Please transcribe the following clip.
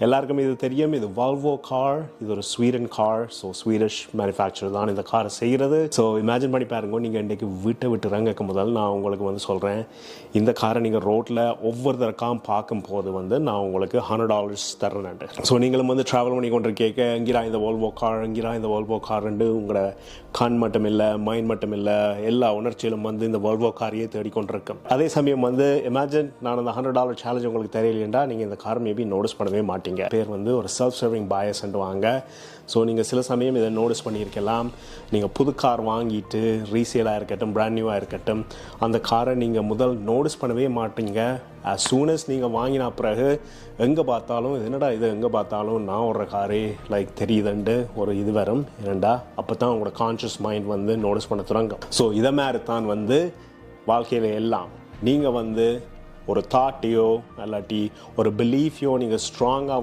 எல்லாருக்கும் இது தெரியும், இது வால்வோ கார். இது ஒரு Sweden car. So Swedish manufacture தான் இந்த காரை செய்கிறது. ஸோ இமேஜின் பண்ணி பாருங்க, நீங்கள் இன்றைக்கு வீட்டை விட்டு இறங்கக்க முதல் நான் உங்களுக்கு வந்து சொல்கிறேன், இந்த காரை நீங்கள் ரோட்டில் ஒவ்வொரு தரக்காம் பார்க்கும்போது வந்து நான் உங்களுக்கு $100 தர்றேன்ட்டு. ஸோ நீங்களும் வந்து ட்ராவல் பண்ணி கொண்டு கேட்க எங்கிறா இந்த வால்வோ கார், எங்கிறா இந்த வால்வோ கார்ண்டு உங்களோட கண் மட்டும் இல்லை, மைண்ட் மட்டும் இல்லை, எல்லா உணர்ச்சியிலும் வந்து இந்த வால்வோ காரையே தேடிக்கொண்டிருக்கும். அதே சமயம் வந்து இமேஜின் நான் அந்த $100 சேலஞ்ச் உங்களுக்கு தெரியலையா, நீங்கள் இந்த கார் மேபி நோட்டீஸ் பண்ணவே மாட்டீங்க. பேர் வந்து ஒரு செல்ஃப் சர்விங் பயஸ்ன்ட்டு வாங்க. ஸோ நீங்கள் சில சமயம் இதை நோட்டீஸ் பண்ணியிருக்கலாம். நீங்கள் புது கார் வாங்கிட்டு ரீசேலாக இருக்கட்டும், பிராண்ட் நியூவாக இருக்கட்டும், அந்த காரை நீங்கள் முதல் நோட்டீஸ் பண்ணவே மாட்டீங்க. as soon as நீங்கள் வாங்கின பிறகு எங்கே பார்த்தாலும் என்னடா இது, எங்கே பார்த்தாலும் நான் ஒரு காரே லைக் தெரியுதுன்ட்டு ஒரு இது வரும். ஏன்டா அப்போ தான் உங்களோட கான்ஷியஸ் மைண்ட் வந்து நோட்டீஸ் பண்ண தொடங்கும். ஸோ இதை மாதிரி தான் வந்து வாழ்க்கையில் எல்லாம் நீங்கள் வந்து ஒரு தாட்டையோ இல்லாட்டி ஒரு பிலீஃபையோ நீங்கள் ஸ்ட்ராங்காக